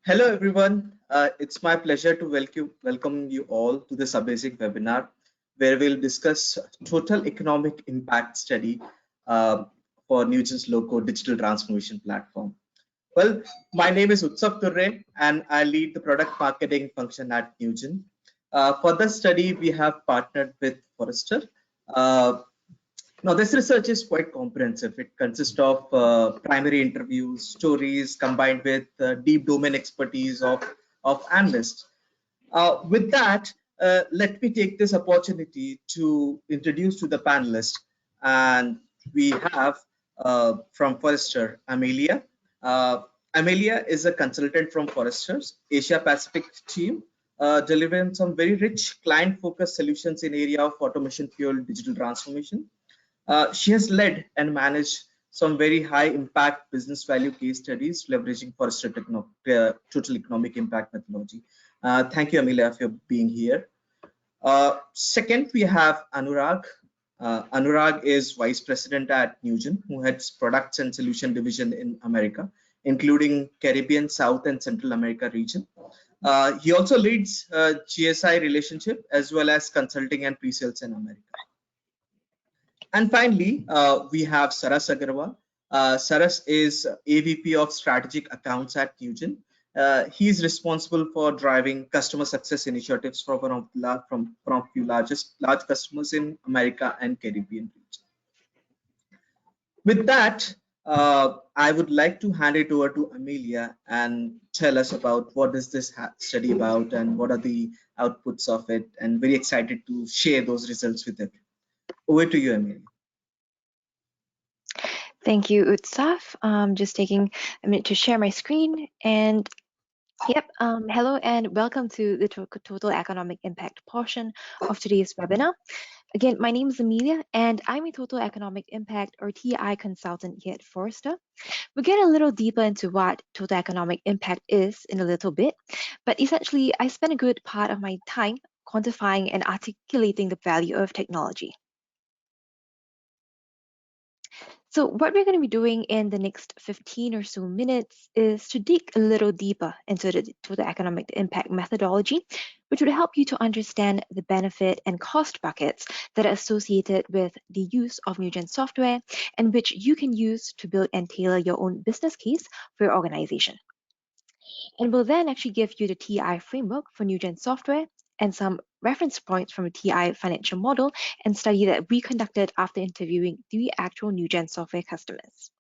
Hello, everyone. It's my pleasure to welcome you all to this amazing webinar where we'll discuss total economic impact study uh, for Newgen's local digital transformation platform. Well, my name is Utsav Turre and I lead the product marketing function at Newgen. For this study, we have partnered with Forrester. Uh, Now, this research is quite comprehensive. It consists of primary interviews, stories combined with deep domain expertise of analysts. With that, let me take this opportunity to introduce to the panelists. And we have from Forrester, Amelia. Uh, Amelia is a consultant from Forrester's Asia Pacific team, delivering some very rich client-focused solutions in area of automation-fueled digital transformation. She has led and managed some very high impact business value case studies leveraging Forrester total economic impact methodology. Thank you, Amelia, for being here. Second, we have Anurag. Anurag is Vice President at Newgen, who heads Products and Solution Division in America, including Caribbean, South and Central America region. He also leads GSI relationship as well as consulting and pre-sales in America. And finally, we have Saras Agarwal. Saras is AVP of Strategic Accounts at Newgen. He is responsible for driving customer success initiatives for one of the few large customers in America and Caribbean region. With that, I would like to hand it over to Amelia and tell us about what is this study about and what are the outputs of it, and very excited to share those results with everyone. Over to you, Amelia. Thank you, Utsav. Just taking a minute to share my screen. And hello and welcome to the Total Economic Impact portion of today's webinar. Again, my name is Amelia and I'm a Total Economic Impact or TI consultant here at Forrester. We'll get a little deeper into what Total Economic Impact is in a little bit, but essentially I spend a good part of my time quantifying and articulating the value of technology. So what we're going to be doing in the next 15 or so minutes is to dig a little deeper into the total economic impact methodology, which would help you to understand the benefit and cost buckets that are associated with the use of Newgen software and which you can use to build and tailor your own business case for your organization. And we'll then actually give you the TI framework for Newgen software and some reference points from a TI financial model and study that we conducted after interviewing 3 actual Newgen software customers.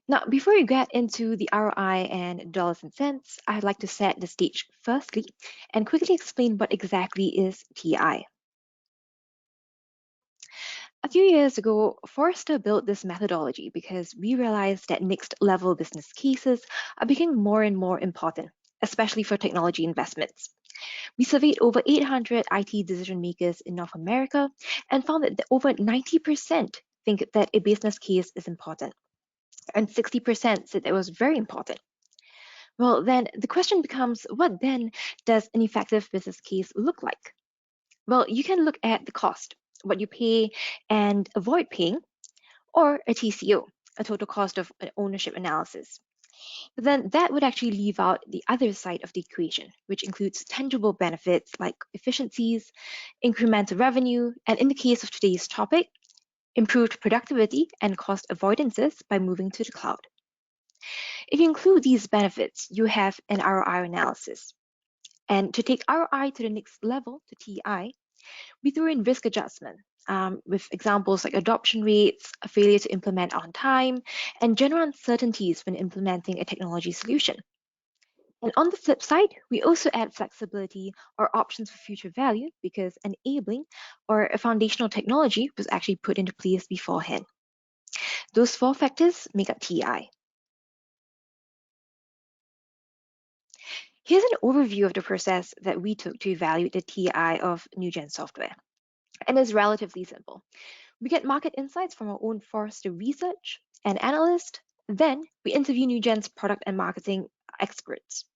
Now, before we get into the ROI and dollars and cents, I'd like to set the stage firstly and quickly explain what exactly is TI. A few years ago, Forrester built this methodology because we realized that next level business cases are becoming more and more important, especially for technology investments. We surveyed over 800 IT decision makers in North America and found that over 90% think that a business case is important, and 60% said it was very important. Well, then the question becomes, what then does an effective business case look like? Well, you can look at the cost, what you pay and avoid paying, or a TCO, a total cost of ownership analysis. But then that would actually leave out the other side of the equation, which includes tangible benefits like efficiencies, incremental revenue, and in the case of today's topic, improved productivity and cost avoidances by moving to the cloud. If you include these benefits, you have an ROI analysis. And to take ROI to the next level, to TI, we threw in risk adjustment with examples like adoption rates, a failure to implement on time, and general uncertainties when implementing a technology solution. And on the flip side, we also add flexibility or options for future value because enabling or a foundational technology was actually put into place beforehand. Those 4 factors make up TI. Here's an overview of the process that we took to evaluate the TI of Newgen software. And it's relatively simple. We get market insights from our own Forrester research and Analyst. Then we interview Newgen's product and marketing experts.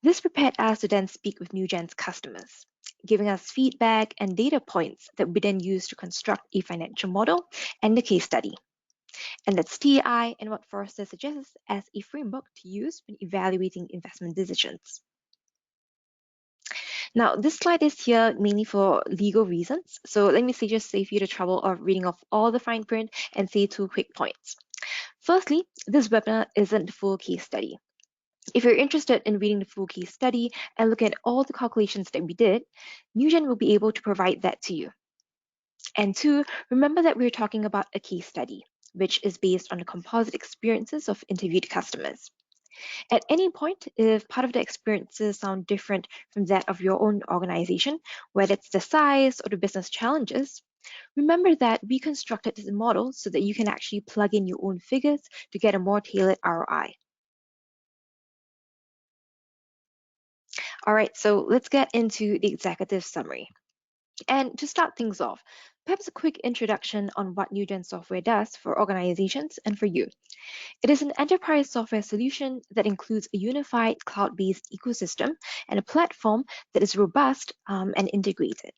This prepared us to then speak with Newgen's customers, giving us feedback and data points that we then use to construct a financial model and the case study. And that's TI and what Forrester suggests as a framework to use when evaluating investment decisions. Now, this slide is here mainly for legal reasons. So let me just save you the trouble of reading off all the fine print and say two quick points. Firstly, this webinar isn't the full case study. If you're interested in reading the full case study and looking at all the calculations that we did, Newgen will be able to provide that to you. And two, remember that we're talking about a case study, which is based on the composite experiences of interviewed customers. At any point, if part of the experiences sound different from that of your own organization, whether it's the size or the business challenges, remember that we constructed this model so that you can actually plug in your own figures to get a more tailored ROI. All right, so let's get into the executive summary. And to start things off, perhaps a quick introduction on what Newgen software does for organizations and for you. It is an enterprise software solution that includes a unified cloud-based ecosystem and a platform that is robust and integrated.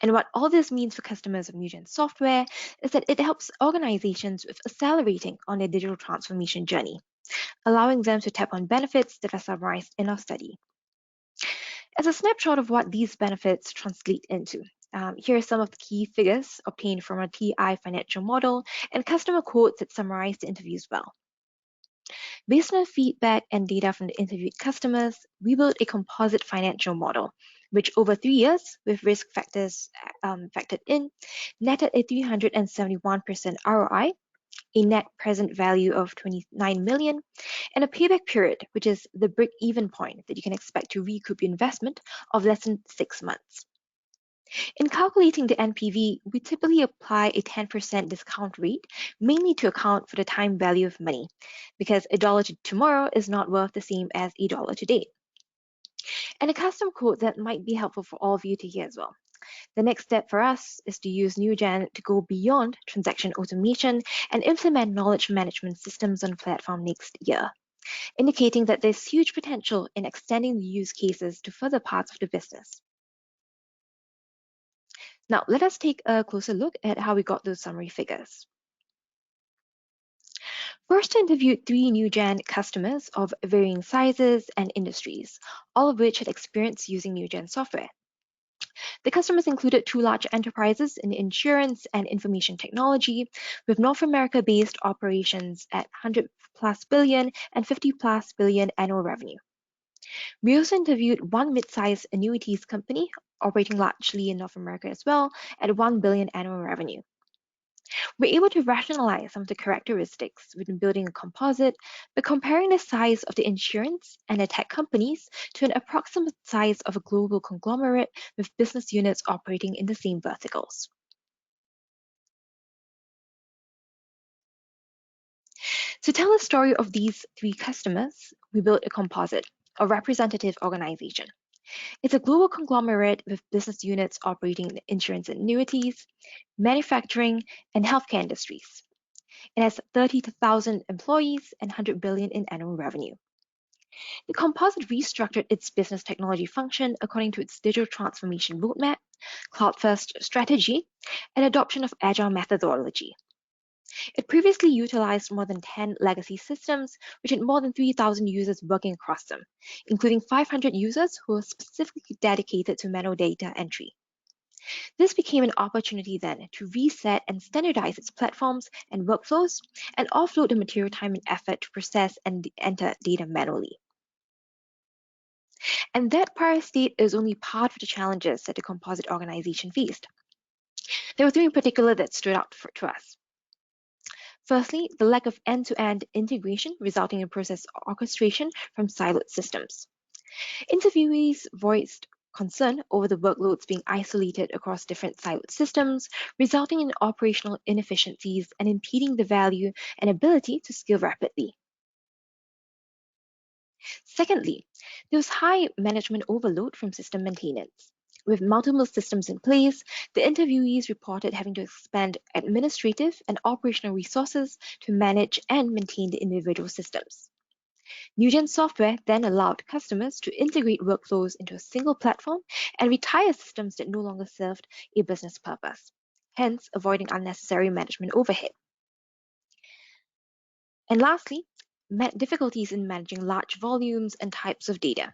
And what all this means for customers of Newgen software is that it helps organizations with accelerating on their digital transformation journey, allowing them to tap on benefits that are summarized in our study. As a snapshot of what these benefits translate into, here are some of the key figures obtained from a TI financial model and customer quotes that summarize the interviews well. Based on feedback and data from the interviewed customers, we built a composite financial model, which over 3 years, with risk factors factored in, netted a 371% ROI, a net present value of 29 million, and a payback period, which is the break-even point that you can expect to recoup your investment of less than 6 months. In calculating the NPV, we typically apply a 10% discount rate, mainly to account for the time value of money, because a dollar tomorrow is not worth the same as a dollar today. And a custom quote that might be helpful for all of you to hear as well. The next step for us is to use Newgen to go beyond transaction automation and implement knowledge management systems on the platform next year, indicating that there's huge potential in extending the use cases to further parts of the business. Now, let us take a closer look at how we got those summary figures. First, I interviewed 3 Newgen customers of varying sizes and industries, all of which had experience using Newgen software. The customers included 2 large enterprises in insurance and information technology, with North America-based operations at 100 plus billion and 50 plus billion annual revenue. We also interviewed 1 mid-sized annuities company operating largely in North America as well at 1 billion annual revenue. We're able to rationalize some of the characteristics within building a composite by comparing the size of the insurance and the tech companies to an approximate size of a global conglomerate with business units operating in the same verticals. To tell the story of these 3 customers, we built a composite, a representative organization. It's a global conglomerate with business units operating in the insurance and annuities, manufacturing, and healthcare industries. It has 30,000 employees and 100 billion in annual revenue. The composite restructured its business technology function according to its digital transformation roadmap, cloud-first strategy, and adoption of agile methodology. It previously utilized more than 10 legacy systems, which had more than 3,000 users working across them, including 500 users who were specifically dedicated to manual data entry. This became an opportunity then to reset and standardize its platforms and workflows and offload the material time and effort to process and enter data manually. And that prior state is only part of the challenges that the composite organization faced. There were 3 in particular that stood out to us. Firstly, the lack of end-to-end integration resulting in process orchestration from siloed systems. Interviewees voiced concern over the workloads being isolated across different siloed systems, resulting in operational inefficiencies and impeding the value and ability to scale rapidly. Secondly, there was high management overload from system maintenance. With multiple systems in place, the interviewees reported having to expend administrative and operational resources to manage and maintain the individual systems. Newgen software then allowed customers to integrate workflows into a single platform and retire systems that no longer served a business purpose, hence avoiding unnecessary management overhead. And lastly, difficulties in managing large volumes and types of data.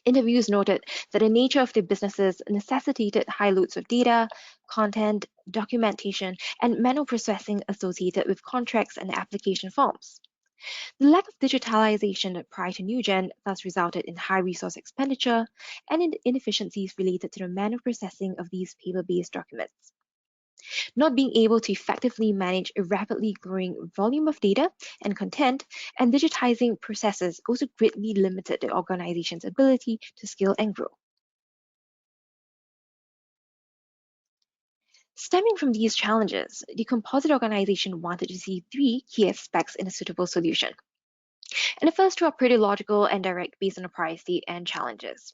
Interviews noted that the nature of their businesses necessitated high loads of data, content, documentation, and manual processing associated with contracts and application forms. The lack of digitalization prior to Newgen thus resulted in high resource expenditure and in inefficiencies related to the manual processing of these paper-based documents. Not being able to effectively manage a rapidly growing volume of data and content, and digitizing processes also greatly limited the organization's ability to scale and grow. Stemming from these challenges, the composite organization wanted to see three key aspects in a suitable solution. And the first two are pretty logical and direct based on the prior state and challenges.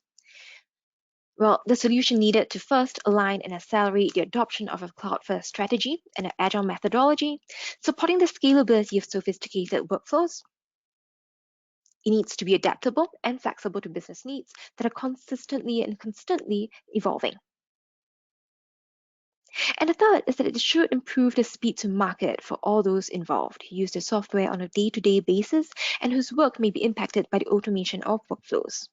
Well, the solution needed to first align and accelerate the adoption of a cloud-first strategy and an agile methodology, supporting the scalability of sophisticated workflows. It needs to be adaptable and flexible to business needs that are consistently and constantly evolving. And the third is that it should improve the speed to market for all those involved who use the software on a day-to-day basis and whose work may be impacted by the automation of workflows.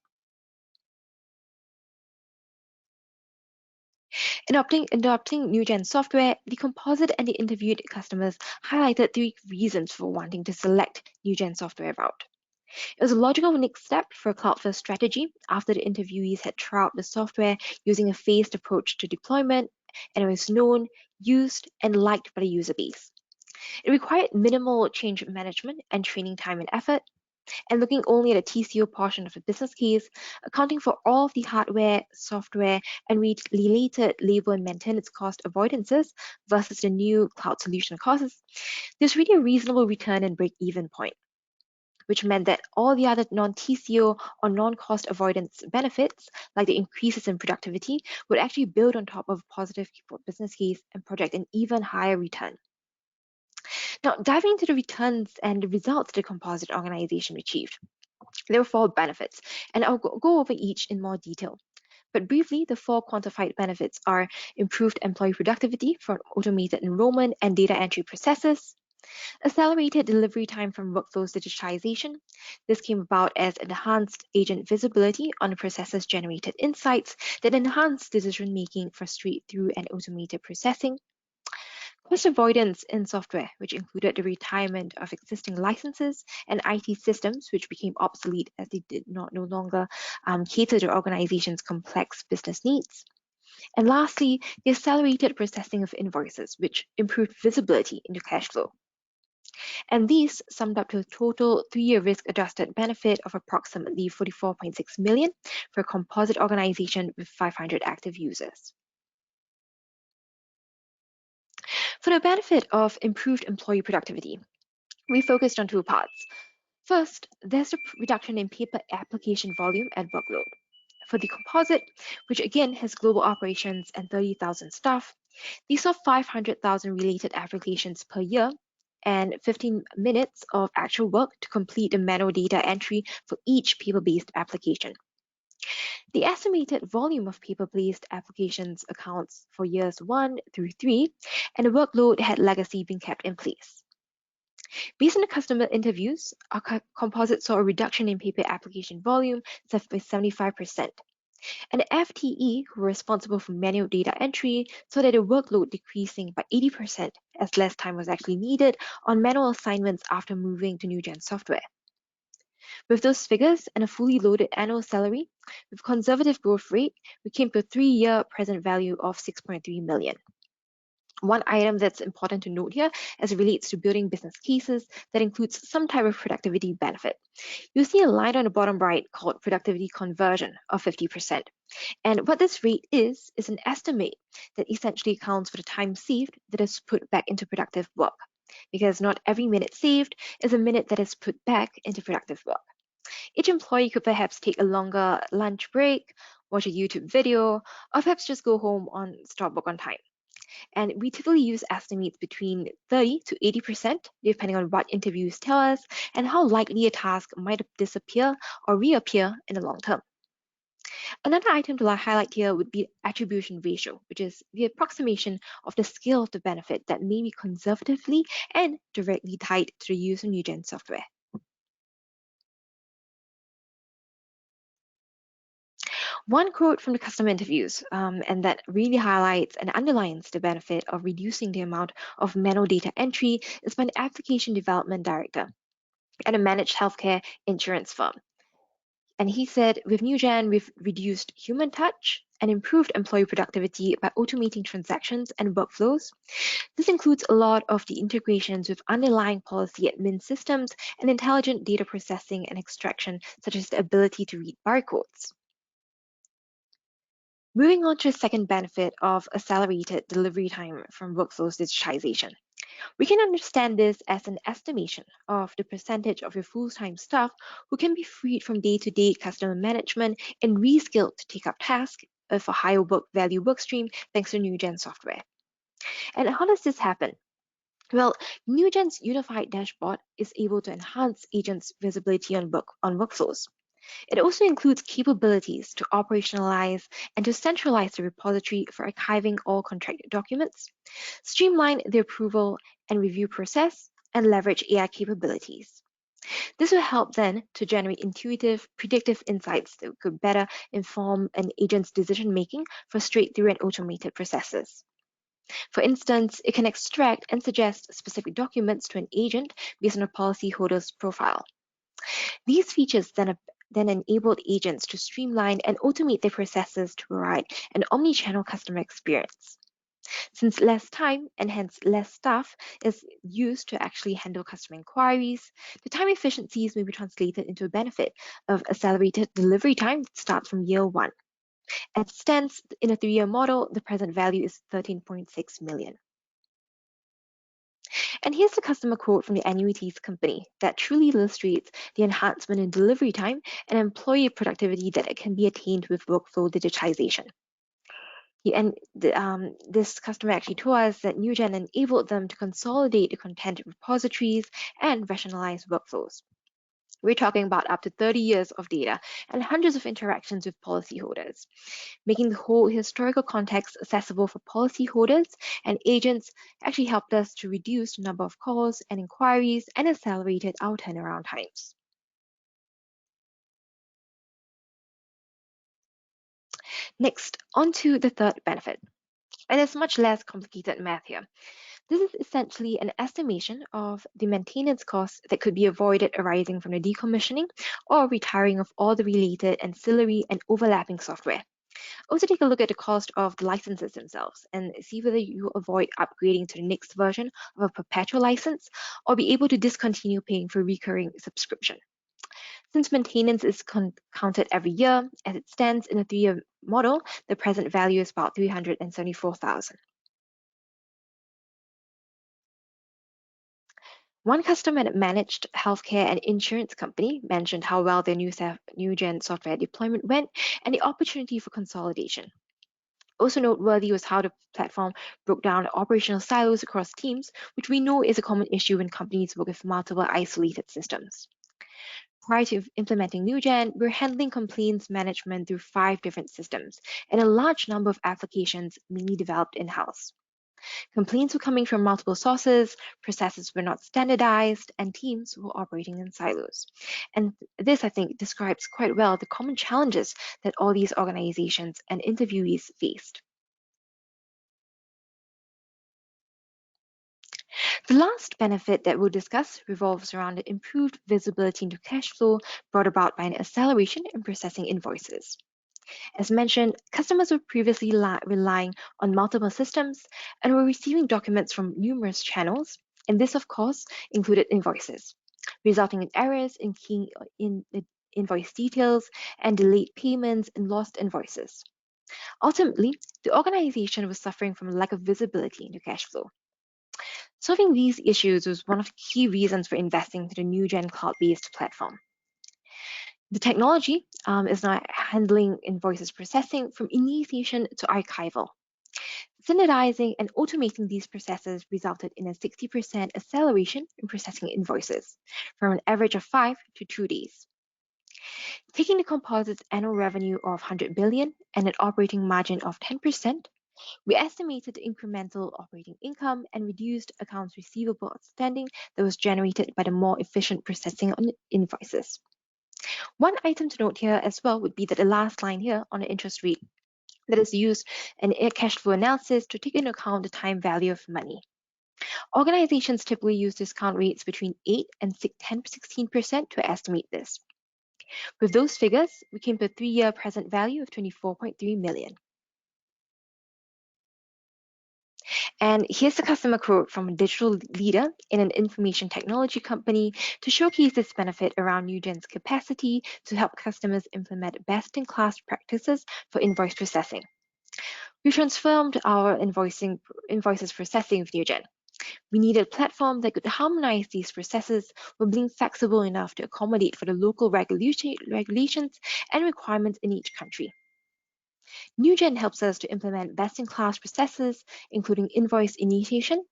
In adopting Newgen software, the composite and the interviewed customers highlighted three reasons for wanting to select Newgen software route. It was a logical next step for a cloud-first strategy after the interviewees had trialed the software using a phased approach to deployment, and it was known, used, and liked by the user base. It required minimal change management and training time and effort, and looking only at the TCO portion of the business case, accounting for all of the hardware, software, and related labor and maintenance cost avoidances versus the new cloud solution costs, there's really a reasonable return and break-even point, which meant that all the other non-TCO or non-cost avoidance benefits, like the increases in productivity, would actually build on top of a positive business case and project an even higher return. Now, diving into the returns and the results the composite organization achieved. There were four benefits, and I'll go over each in more detail. But briefly, the four quantified benefits are improved employee productivity from automated enrollment and data entry processes, accelerated delivery time from workflows digitization. This came about as enhanced agent visibility on the processes generated insights that enhance decision making for straight through and automated processing. Cost avoidance in software, which included the retirement of existing licenses and IT systems, which became obsolete as they did not no longer cater to organizations' complex business needs. And lastly, the accelerated processing of invoices, which improved visibility into cash flow. And these summed up to a total 3-year risk-adjusted benefit of approximately 44.6 million for a composite organization with 500 active users. For the benefit of improved employee productivity, we focused on two parts. First, there's a reduction in paper application volume and workload. For the composite, which again has global operations and 30,000 staff, they saw 500,000 related applications per year and 15 minutes of actual work to complete the manual data entry for each paper-based application. The estimated volume of paper-based applications accounts for years 1 through 3, and the workload had legacy been kept in place. Based on the customer interviews, our composite saw a reduction in paper application volume by 75%. And the FTE, who were responsible for manual data entry, saw that the workload decreasing by 80% as less time was actually needed on manual assignments after moving to Newgen software. With those figures and a fully loaded annual salary, with conservative growth rate, we came to a 3-year present value of 6.3 million. One item that's important to note here as it relates to building business cases that includes some type of productivity benefit. You'll see a line on the bottom right called productivity conversion of 50%. And what this rate is an estimate that essentially accounts for the time saved that is put back into productive work. Because not every minute saved is a minute that is put back into productive work. Each employee could perhaps take a longer lunch break, watch a YouTube video, or perhaps just go home on stop work on time. And we typically use estimates between 30 to 80%, depending on what interviews tell us and how likely a task might disappear or reappear in the long term. Another item to highlight here would be attribution ratio, which is the approximation of the scale of the benefit that may be conservatively and directly tied to the use of Newgen software. One quote from the customer interviews, and that really highlights and underlines the benefit of reducing the amount of manual data entry, is by an application development director at a managed healthcare insurance firm. And he said, with Newgen, we've reduced human touch and improved employee productivity by automating transactions and workflows. This includes a lot of the integrations with underlying policy admin systems and intelligent data processing and extraction, such as the ability to read barcodes. Moving on to the second benefit of accelerated delivery time from workflows digitization. We can understand this as an estimation of the percentage of your full-time staff who can be freed from day-to-day customer management and reskilled to take up tasks of a higher work value workstream thanks to Newgen software. And how does this happen? Well, Newgen's unified dashboard is able to enhance agents' visibility on workflows. It also includes capabilities to operationalize and to centralize the repository for archiving all contracted documents, streamline the approval and review process, and leverage AI capabilities. This will help then to generate intuitive, predictive insights that could better inform an agent's decision making for straight through and automated processes. For instance, it can extract and suggest specific documents to an agent based on a policyholder's profile. These features then enabled agents to streamline and automate their processes to provide an omni-channel customer experience. Since less time and hence less staff is used to actually handle customer inquiries, the time efficiencies may be translated into a benefit of accelerated delivery time that starts from year one. As it stands in a 3-year model, the present value is 13.6 million. And here's the customer quote from the annuities company that truly illustrates the enhancement in delivery time and employee productivity that can be attained with workflow digitization. This customer actually told us that Newgen enabled them to consolidate the content repositories and rationalize workflows. We're talking about up to 30 years of data and hundreds of interactions with policyholders, making the whole historical context accessible for policyholders and agents actually helped us to reduce the number of calls and inquiries and accelerated our turnaround times. Next, on to the third benefit. And it's much less complicated math here. This is essentially an estimation of the maintenance costs that could be avoided arising from the decommissioning or retiring of all the related ancillary and overlapping software. Also take a look at the cost of the licenses themselves and see whether you avoid upgrading to the next version of a perpetual license or be able to discontinue paying for recurring subscription. Since maintenance is counted every year, as it stands in a 3-year model, the present value is about 374,000. One customer at a managed healthcare and insurance company mentioned how well their Newgen software deployment went and the opportunity for consolidation. Also noteworthy was how the platform broke down operational silos across teams, which we know is a common issue when companies work with multiple isolated systems. Prior to implementing Newgen, we're handling complaints management through 5 different systems and a large number of applications mainly developed in-house. Complaints were coming from multiple sources, processes were not standardized, and teams were operating in silos. And this, I think, describes quite well the common challenges that all these organizations and interviewees faced. The last benefit that we'll discuss revolves around the improved visibility into cash flow brought about by an acceleration in processing invoices. As mentioned, customers were previously relying on multiple systems and were receiving documents from numerous channels, and this, of course, included invoices, resulting in errors in keying in the invoice details and delayed payments and lost invoices. Ultimately, the organization was suffering from a lack of visibility into cash flow. Solving these issues was one of the key reasons for investing into the Newgen cloud-based platform. The technology is now handling invoices processing from initiation to archival. Standardizing and automating these processes resulted in a 60% acceleration in processing invoices, from an average of 5 to 2 days. Taking the composite's annual revenue of 100 billion and an operating margin of 10%, we estimated the incremental operating income and reduced accounts receivable outstanding that was generated by the more efficient processing on invoices. One item to note here as well would be that the last line here on the interest rate that is used in cash flow analysis to take into account the time value of money. Organizations typically use discount rates between 8 and 16% to estimate this. With those figures, we came to a 3-year present value of 24.3 million. And here's the customer quote from a digital leader in an information technology company to showcase this benefit around Newgen's capacity to help customers implement best-in-class practices for invoice processing. We transformed our invoices processing with Newgen. We needed a platform that could harmonize these processes while being flexible enough to accommodate for the local regulations and requirements in each country. Newgen helps us to implement best-in-class processes, including invoice initiation,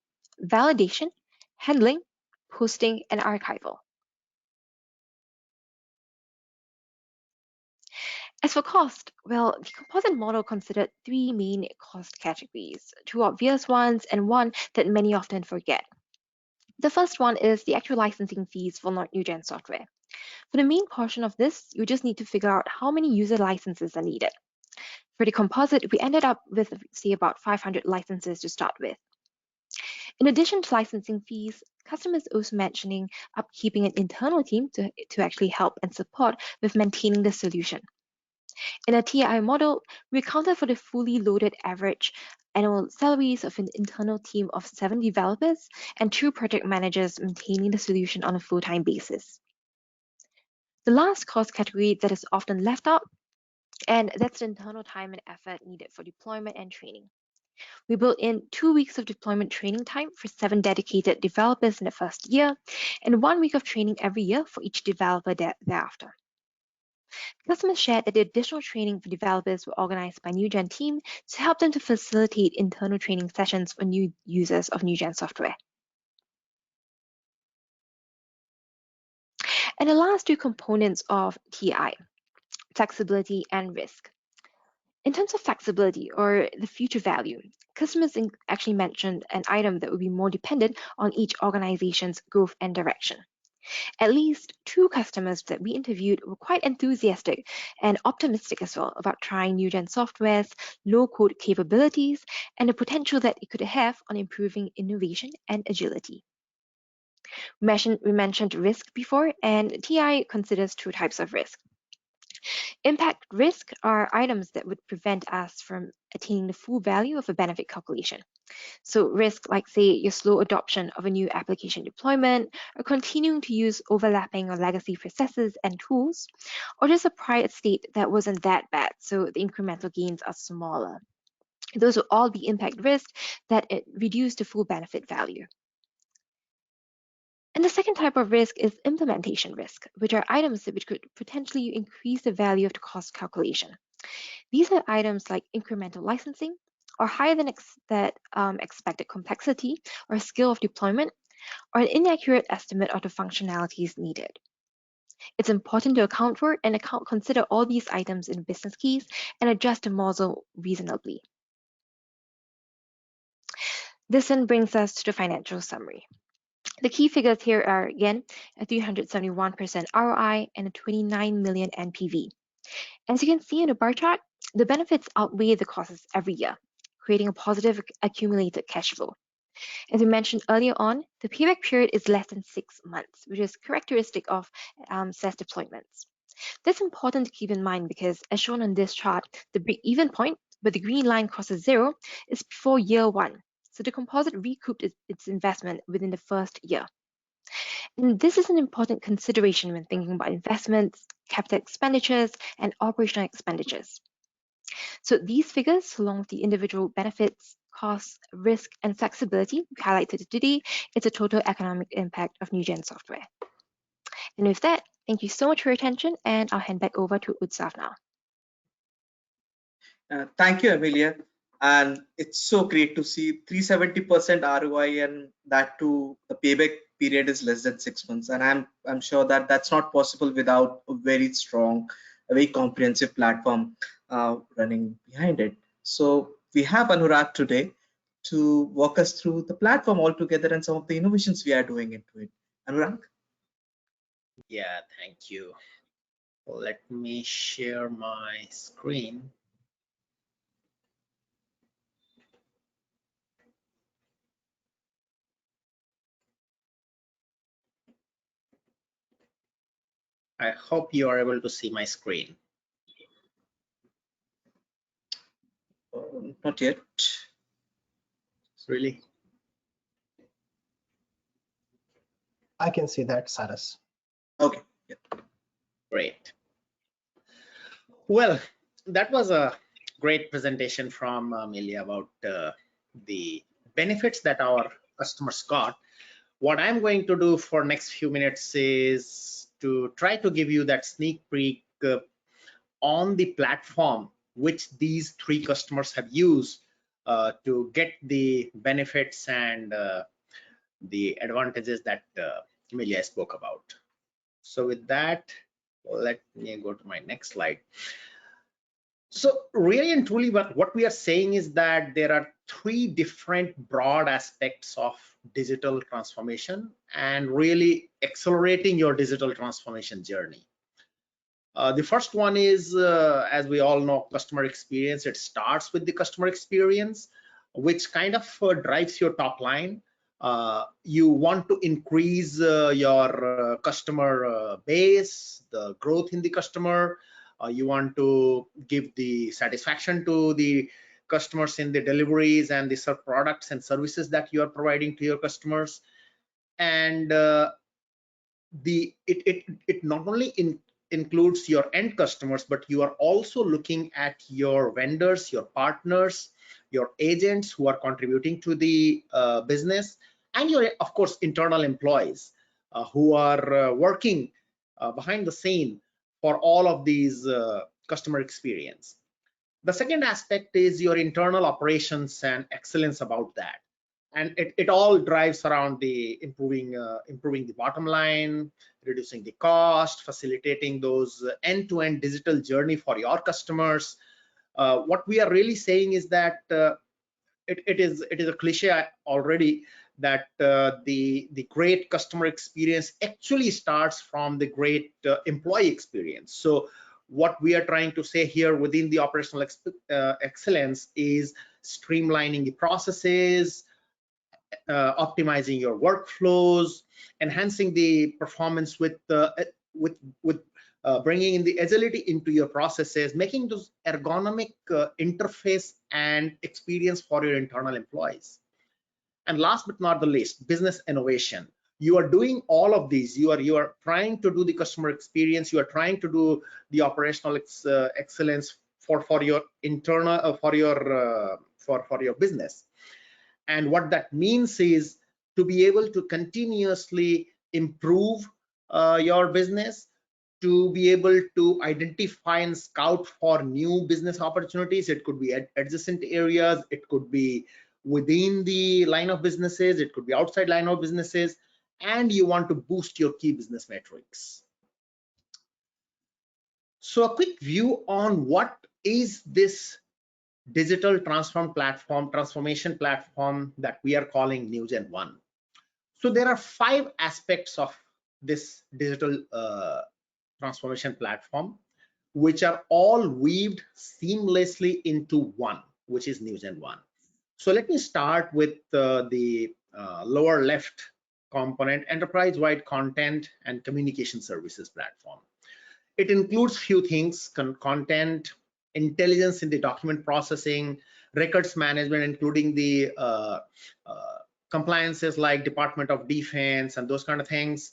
validation, handling, posting, and archival. As for cost, well, the composite model considered 3 main cost categories, 2 obvious ones and one that many often forget. The first one is the actual licensing fees for non-Newgen software. For the main portion of this, you just need to figure out how many user licenses are needed. For the composite, we ended up with, say, about 500 licenses to start with. In addition to licensing fees, customers also mentioning upkeeping an internal team to actually help and support with maintaining the solution. In a TI model, we accounted for the fully loaded average annual salaries of an internal team of 7 developers and 2 project managers maintaining the solution on a full-time basis. The last cost category that is often left out, and that's the internal time and effort needed for deployment and training. We built in 2 weeks of deployment training time for 7 dedicated developers in the first year, and 1 week of training every year for each developer thereafter. Customers shared that the additional training for developers were organized by Newgen team to help them to facilitate internal training sessions for new users of Newgen software. And the last 2 components of TI, flexibility and risk. In terms of flexibility or the future value, customers actually mentioned an item that would be more dependent on each organization's growth and direction. At least 2 customers that we interviewed were quite enthusiastic and optimistic as well about trying Newgen software's low-code capabilities and the potential that it could have on improving innovation and agility. We mentioned risk before, and TI considers 2 types of risk. Impact risk are items that would prevent us from attaining the full value of a benefit calculation. So risk like, say, your slow adoption of a new application deployment, or continuing to use overlapping or legacy processes and tools, or just a prior state that wasn't that bad, so the incremental gains are smaller. Those will all be impact risk that reduce the full benefit value. And the second type of risk is implementation risk, which are items which could potentially increase the value of the cost calculation. These are items like incremental licensing, or higher than expected complexity or skill of deployment, or an inaccurate estimate of the functionalities needed. It's important to account for and consider all these items in business case and adjust the model reasonably. This then brings us to the financial summary. The key figures here are, again, a 371% ROI and a 29 million NPV. As you can see in the bar chart, the benefits outweigh the costs every year, creating a positive accumulated cash flow. As we mentioned earlier on, the payback period is less than 6 months, which is characteristic of SaaS deployments. That's important to keep in mind because, as shown on this chart, the break-even point, where the green line crosses 0, is before year 1. So the composite recouped its investment within the first year. And this is an important consideration when thinking about investments, capital expenditures, and operational expenditures. So these figures, along with the individual benefits, costs, risk, and flexibility we highlighted today, is a total economic impact of Newgen software. And with that, thank you so much for your attention, and I'll hand back over to Utsav now. Thank you, Amelia. And it's so great to see 370% ROI and that too the payback period is less than 6 months, and I'm sure that that's not possible without a very strong, a very comprehensive platform running behind it. So we have Anurag today to walk us through the platform altogether and some of the innovations we are doing into it. Anurag? Yeah, thank you. Let me share my screen. I hope you are able to see my screen. Not yet. Really? I can see that, Saras. Okay. Yeah. Great. Well, that was a great presentation from Amelia about the benefits that our customers got. What I'm going to do for next few minutes is to try to give you that sneak peek on the platform which these three customers have used to get the benefits and the advantages that Amelia spoke about. So with that, let me go to my next slide. So really and truly, what we are saying is that there are three different broad aspects of digital transformation and really accelerating your digital transformation journey. The first one is, as we all know, customer experience. It starts with the customer experience, which kind of drives your top line. You want to increase your customer base, the growth in the customer. You want to give the satisfaction to the customers in the deliveries and the products and services that you are providing to your customers. And it not only includes your end customers, but you are also looking at your vendors, your partners, your agents who are contributing to the business, and your, of course, internal employees who are working behind the scene for all of these customer experience. The second aspect is your internal operations and excellence about that. And it all drives around the improving the bottom line, reducing the cost, facilitating those end-to-end digital journey for your customers. What we are really saying is that it is a cliche already that the great customer experience actually starts from the great employee experience. So what we are trying to say here within the operational excellence is streamlining the processes, optimizing your workflows, enhancing the performance with bringing in the agility into your processes, making those ergonomic interface and experience for your internal employees. And last but not the least, business innovation. You are doing all of these. You are trying to do the customer experience. You are trying to do the operational excellence for your internal for your business. And what that means is to be able to continuously improve your business, to be able to identify and scout for new business opportunities. It could be adjacent areas, it could be within the line of businesses, it could be outside line of businesses, and you want to boost your key business metrics. So a quick view on what is this digital transformation platform that we are calling Newgen 1. So there are 5 aspects of this digital transformation platform, which are all weaved seamlessly into one, which is Newgen 1. So let me start with the lower left component, enterprise-wide content and communication services platform. It includes few things: content, intelligence in the document processing, records management, including the compliances like Department of Defense and those kind of things,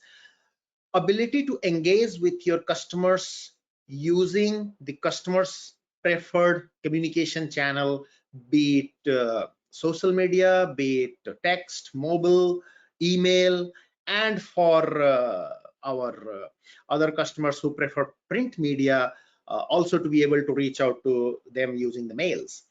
ability to engage with your customers using the customer's preferred communication channel, be it social media, be it text, mobile, email, and for our other customers who prefer print media, also to be able to reach out to them using the mails.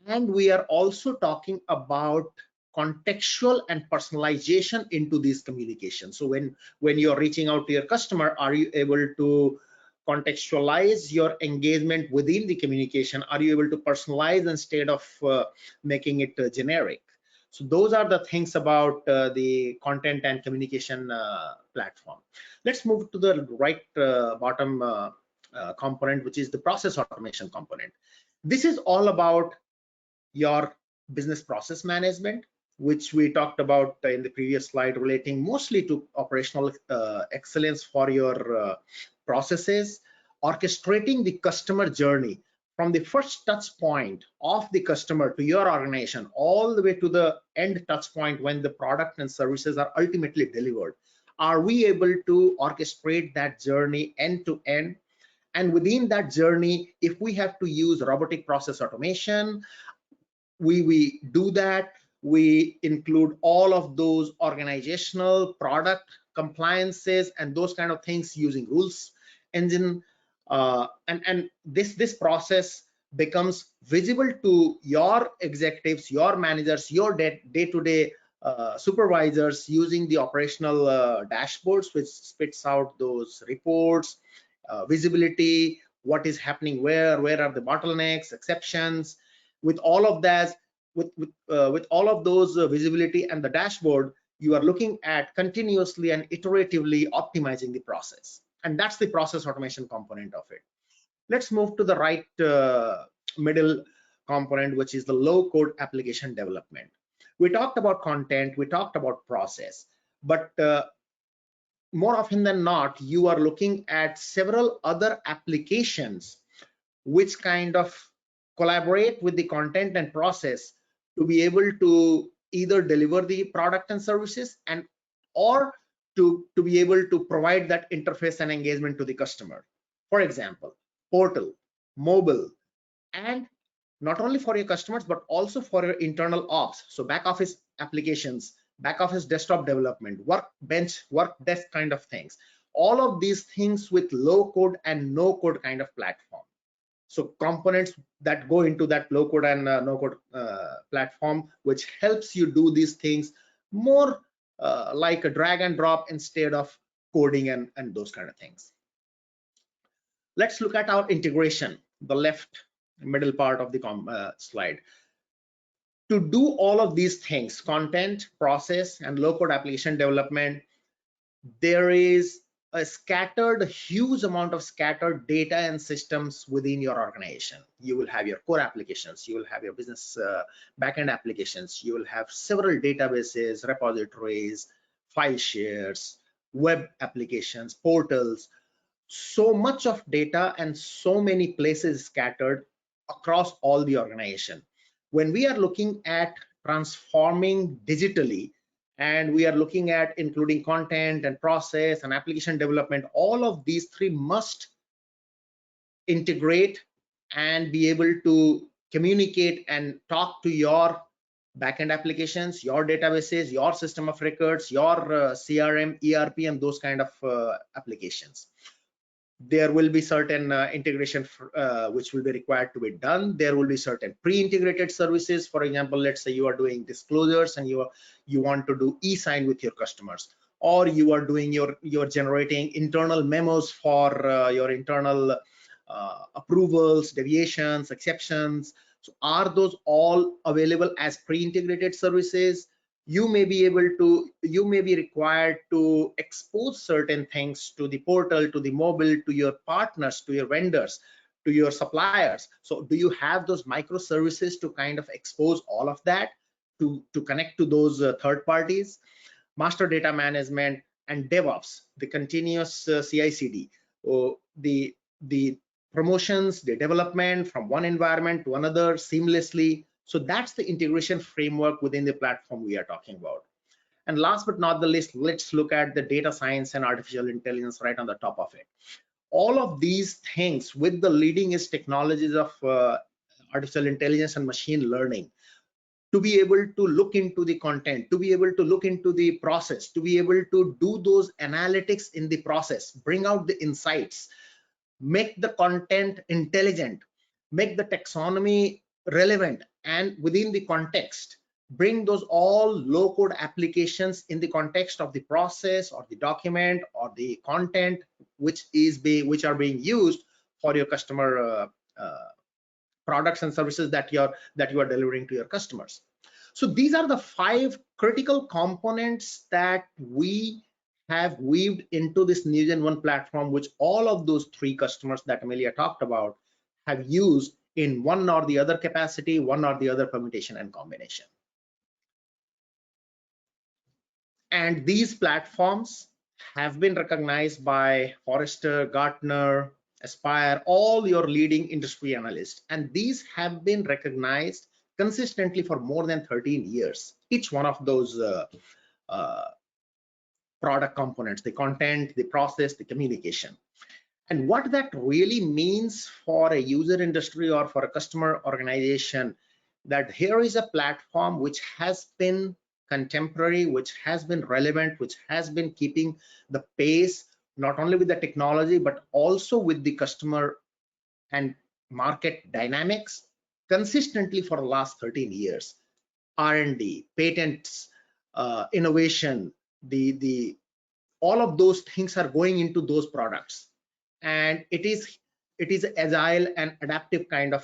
And we are also talking about contextual and personalization into these communications. So when you're reaching out to your customer, are you able to contextualize your engagement within the communication? Are you able to personalize instead of making it generic? So those are the things about the content and communication platform. Let's move to the right bottom component, which is the process automation component. This is all about your business process management, which we talked about in the previous slide, relating mostly to operational excellence for your processes, orchestrating the customer journey from the first touch point of the customer to your organization all the way to the end touch point when the product and services are ultimately delivered. Are we able to orchestrate that journey end to end? And within that journey, if we have to use robotic process automation, we do that. We include all of those organizational product compliances and those kind of things using rules engine, and this process becomes visible to your executives, your managers, your day-to-day supervisors using the operational dashboards, which spits out those reports, visibility, what is happening where are the bottlenecks, exceptions. With all of that, with all of those visibility and the dashboard, you are looking at continuously and iteratively optimizing the process, and that's the process automation component of it. Let's move to the right middle component, which is the low code application development. We talked about content, we talked about process, but more often than not, you are looking at several other applications which kind of collaborate with the content and process to be able to either deliver the product and services and or to be able to provide that interface and engagement to the customer. For example, portal, mobile, and not only for your customers but also for your internal ops, so back office applications, back office desktop development, workbench, work desk kind of things. All of these things with low code and no code kind of platform. So components that go into that low code and no code platform, which helps you do these things more like a drag and drop instead of coding and those kind of things. Let's look at our integration, the left middle part of the slide. To do all of these things, content, process, and low code application development, there is a huge amount of scattered data and systems within your organization. You will have your core applications, you will have your business backend applications, you will have several databases, repositories, file shares, web applications, portals, so much of data and so many places scattered across all the organization. When we are looking at transforming digitally, and we are looking at including content and process and application development, all of these three must integrate and be able to communicate and talk to your backend applications, your databases, your system of records, your CRM, ERP, and those kind of applications. There will be certain integration which will be required to be done. There will be certain pre-integrated services. For example, let's say you are doing disclosures and you want to do e-sign with your customers, or you are doing you're generating internal memos for your internal approvals, deviations, exceptions. So are those all available as pre-integrated services? You may be required to expose certain things to the portal, to the mobile, to your partners, to your vendors, to your suppliers. So do you have those microservices to kind of expose all of that to connect to those third parties? Master data management and DevOps, the continuous CI/CD, the promotions, the development from one environment to another seamlessly. So that's the integration framework within the platform we are talking about. And last but not the least, let's look at the data science and artificial intelligence right on the top of it. All of these things with the leading edge technologies of artificial intelligence and machine learning, to be able to look into the content, to be able to look into the process, to be able to do those analytics in the process, bring out the insights, make the content intelligent, make the taxonomy relevant and within the context, bring those all low code applications in the context of the process or the document or the content which are being used for your customer products and services that you are delivering to your customers. So these are the 5 critical components that we have weaved into this Newgen One platform, which all of those 3 customers that Amelia talked about have used in one or the other capacity, one or the other permutation and combination. And these platforms have been recognized by Forrester, Gartner, Aspire, all your leading industry analysts. And these have been recognized consistently for more than 13 years. Each one of those product components, the content, the process, the communication. And what that really means for a user industry or for a customer organization, that here is a platform which has been contemporary, which has been relevant, which has been keeping the pace, not only with the technology, but also with the customer and market dynamics consistently for the last 13 years. R&D, patents, innovation, all of those things are going into those products. And it is agile and adaptive kind of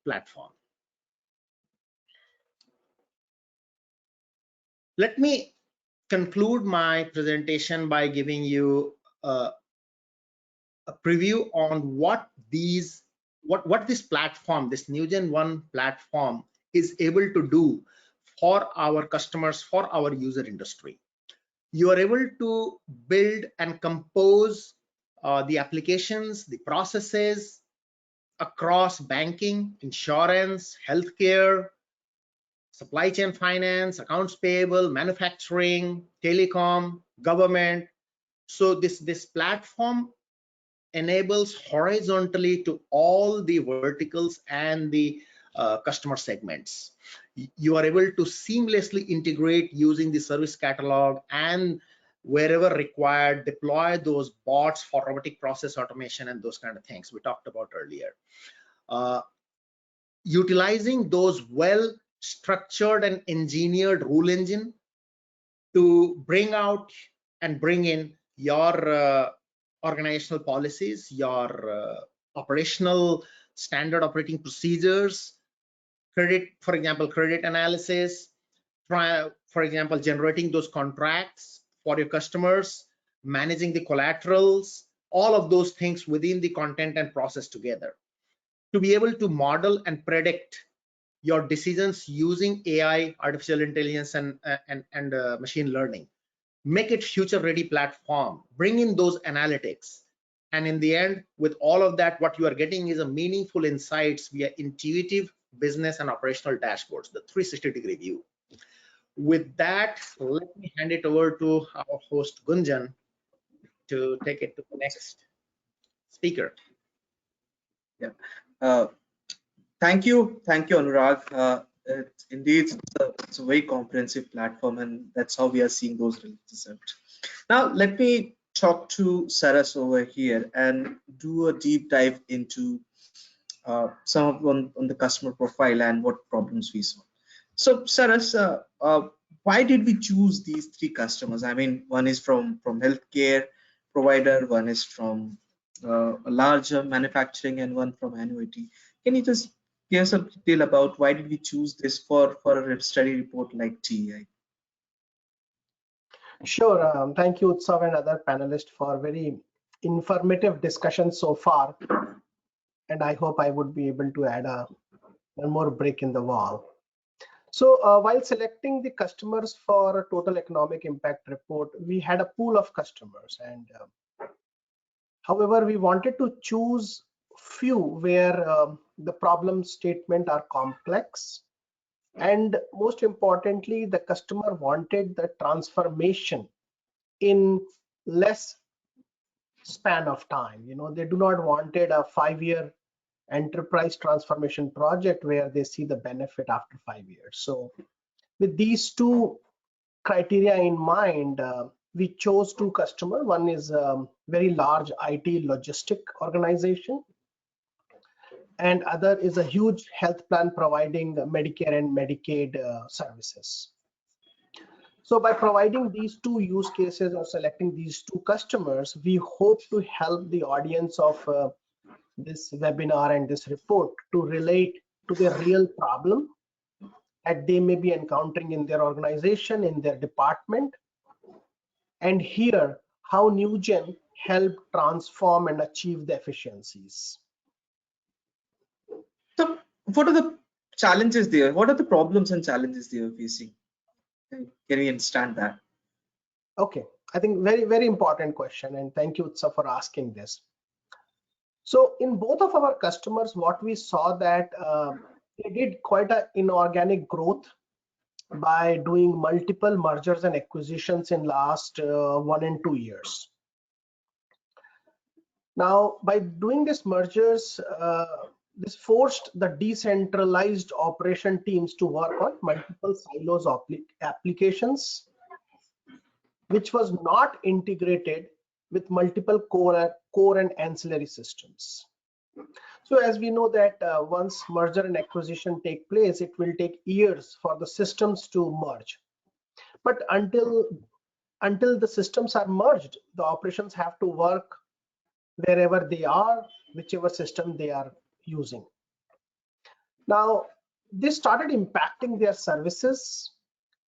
platform. Let me conclude my presentation by giving you a preview on what this platform, this Newgen One platform, is able to do for our customers, for our user industry. You are able to build and compose the applications, the processes across banking, insurance, healthcare, supply chain finance, accounts payable, manufacturing, telecom, government. So this platform enables horizontally to all the verticals and the customer segments. You are able to seamlessly integrate using the service catalog, and wherever required, deploy those bots for robotic process automation and those kind of things we talked about earlier. Utilizing those well structured and engineered rule engine to bring out and bring in your organizational policies, your operational standard operating procedures, for example, credit analysis, for example, generating those contracts for your customers, managing the collaterals, all of those things within the content and process together. To be able to model and predict your decisions using AI, artificial intelligence, and machine learning. Make it future-ready platform, bring in those analytics. And in the end, with all of that, what you are getting is a meaningful insights via intuitive business and operational dashboards, the 360-degree view. With that, let me hand it over to our host, Gunjan, to take it to the next speaker. Yeah. Thank you, Anurag. Indeed, it's a very comprehensive platform, and that's how we are seeing those results. Now, let me talk to Saras over here and do a deep dive into some of on the customer profile and what problems we saw. So, Saras, why did we choose these 3 customers? I mean, one is from healthcare provider, one is from a larger manufacturing, and one from annuity. Can you just give us some detail about why did we choose this for a study report like TEI? Sure. Thank you, Utsav and other panelists for very informative discussion so far. And I hope I would be able to add one more brick in the wall. So while selecting the customers for a total economic impact report, we had a pool of customers, and however, we wanted to choose few where the problem statement are complex, and most importantly, the customer wanted the transformation in less span of time. You know, they do not wanted a 5-year enterprise transformation project where they see the benefit after 5 years. So with these 2 criteria in mind, we chose 2 customers. One is a very large IT logistic organization, and other is a huge health plan providing Medicare and Medicaid services. So by providing these two use cases or selecting these two customers, we hope to help the audience of this webinar and this report to relate to the real problem that they may be encountering in their organization, in their department, and hear how Newgen helped transform and achieve the efficiencies. So what are the challenges there? What are the problems and challenges they are facing? Can we understand that? Okay, I think very important question, and thank you, Utsa, for asking this. So in both of our customers, what we saw that they did quite an inorganic growth by doing multiple mergers and acquisitions in last 1 and 2 years. Now, by doing these mergers, this forced the decentralized operation teams to work on multiple silos of applications, which was not integrated with multiple core and ancillary systems. So as we know that once merger and acquisition take place, it will take years for the systems to merge. But until the systems are merged, the operations have to work wherever they are, whichever system they are using. Now, this started impacting their services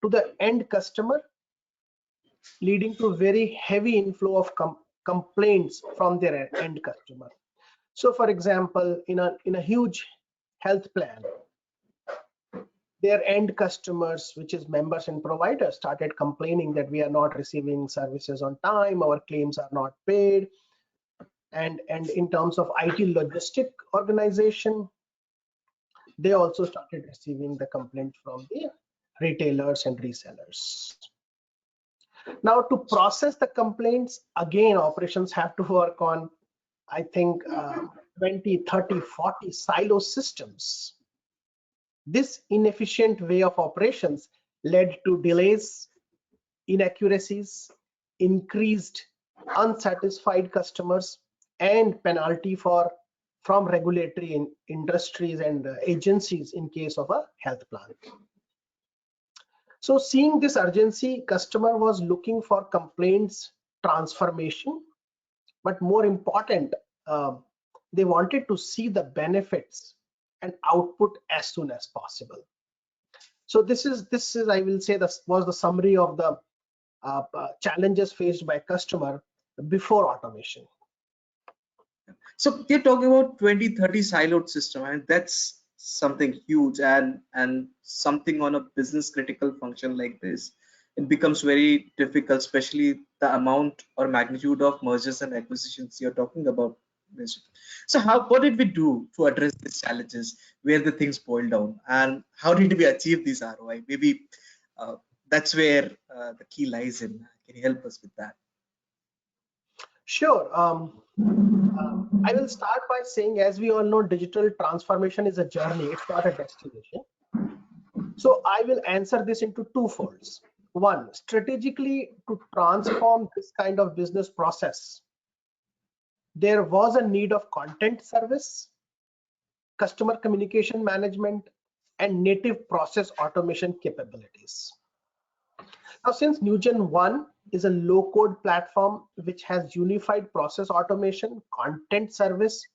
to the end customer, leading to very heavy inflow of complaints from their end customer. So for example, in a huge health plan, their end customers, which is members and providers, started complaining that we are not receiving services on time, our claims are not paid. And in terms of IT logistic organization, they also started receiving the complaint from the retailers and resellers. Now, to process the complaints, again, operations have to work on, I think, 20, 30, 40 silo systems. This inefficient way of operations led to delays, inaccuracies, increased unsatisfied customers, and penalty from regulatory industries and agencies in case of a health plan. So seeing this urgency, customer was looking for complaints transformation, but more important, they wanted to see the benefits and output as soon as possible. So this is I will say this was the summary of the challenges faced by customer before automation. So they're talking about 20, 30 siloed system, and that's something huge, and something on a business critical function like this, it becomes very difficult, especially the amount or magnitude of mergers and acquisitions you're talking about. So what did we do to address these challenges, where the things boil down, and how did we achieve these ROI? Maybe that's where the key lies in. Can you help us with that? Sure. I will start by saying, as we all know, digital transformation is a journey, it's not a destination. So I will answer this into two folds. One, strategically, to transform this kind of business process, there was a need of content service, customer communication management, and native process automation capabilities. Now, since Newgen 1 is a low-code platform which has unified process automation, content service,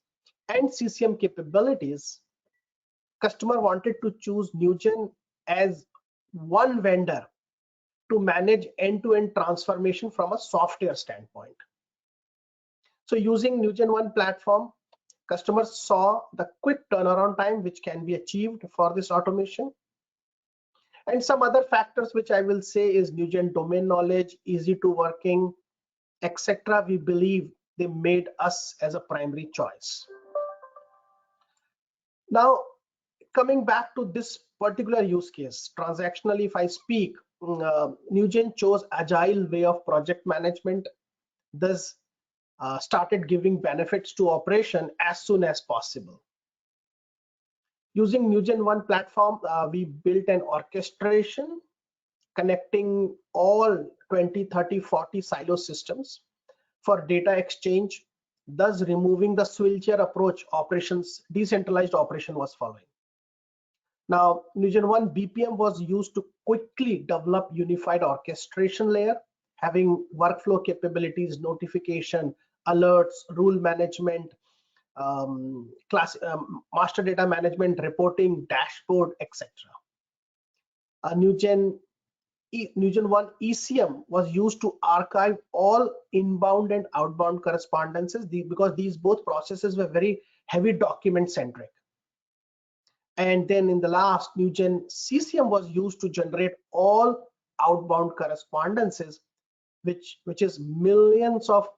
and CCM capabilities, customer wanted to choose Newgen as one vendor to manage end-to-end transformation from a software standpoint. So using Newgen 1 platform, customers saw the quick turnaround time which can be achieved for this automation. And some other factors which I will say is Newgen domain knowledge, easy to working, etc. We believe they made us as a primary choice. Now, coming back to this particular use case, transactionally, if I speak, Newgen chose agile way of project management, thus started giving benefits to operation as soon as possible. Using Newgen 1 platform, we built an orchestration connecting all 20, 30, 40 silo systems for data exchange, thus removing the switcher approach decentralized operation was following. Now, Newgen 1 BPM was used to quickly develop unified orchestration layer, having workflow capabilities, notification, alerts, rule management, master data management, reporting, dashboard, etc. Newgen 1 ECM was used to archive all inbound and outbound correspondences because these both processes were very heavy document centric. And then in the last, Newgen CCM was used to generate all outbound correspondences, which is millions of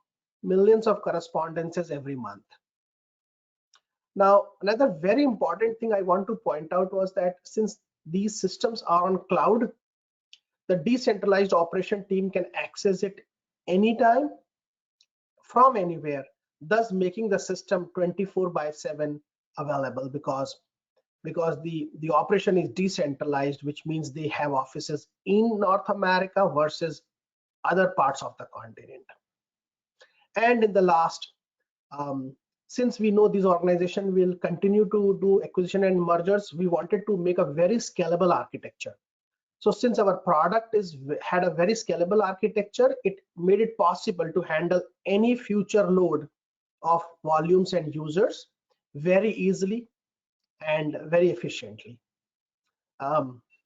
correspondences every month. Now, another very important thing I want to point out was that since these systems are on cloud, the decentralized operation team can access it anytime from anywhere, thus making the system 24/7 available because the operation is decentralized, which means they have offices in North America versus other parts of the continent. And in the last, since we know this organization will continue to do acquisition and mergers, we wanted to make a very scalable architecture. So since our product had a very scalable architecture, it made it possible to handle any future load of volumes and users very easily and very efficiently.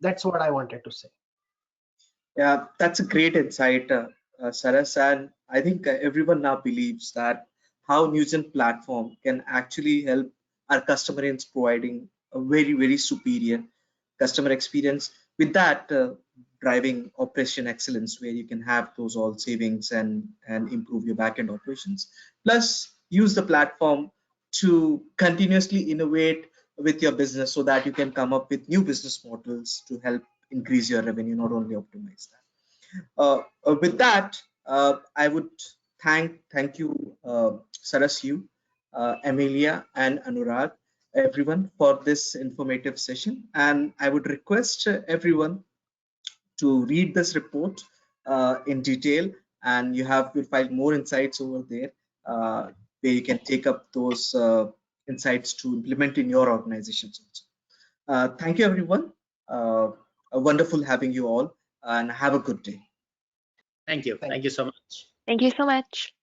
That's what I wanted to say. Yeah, that's a great insight, Saras. And I think everyone now believes that how Newgen platform can actually help our customer in providing a very, very superior customer experience. With that, driving operation excellence, where you can have those all savings and improve your backend operations. Plus, use the platform to continuously innovate with your business so that you can come up with new business models to help increase your revenue, not only optimize that. With that, I would thank you, Saras, you, Amelia, and Anurag, everyone, for this informative session. And I would request everyone to read this report in detail, and you'll find more insights over there where you can take up those insights to implement in your organizations also. Thank you, everyone. Wonderful having you all, and have a good day. Thank you. Thank you so much. Thank you so much.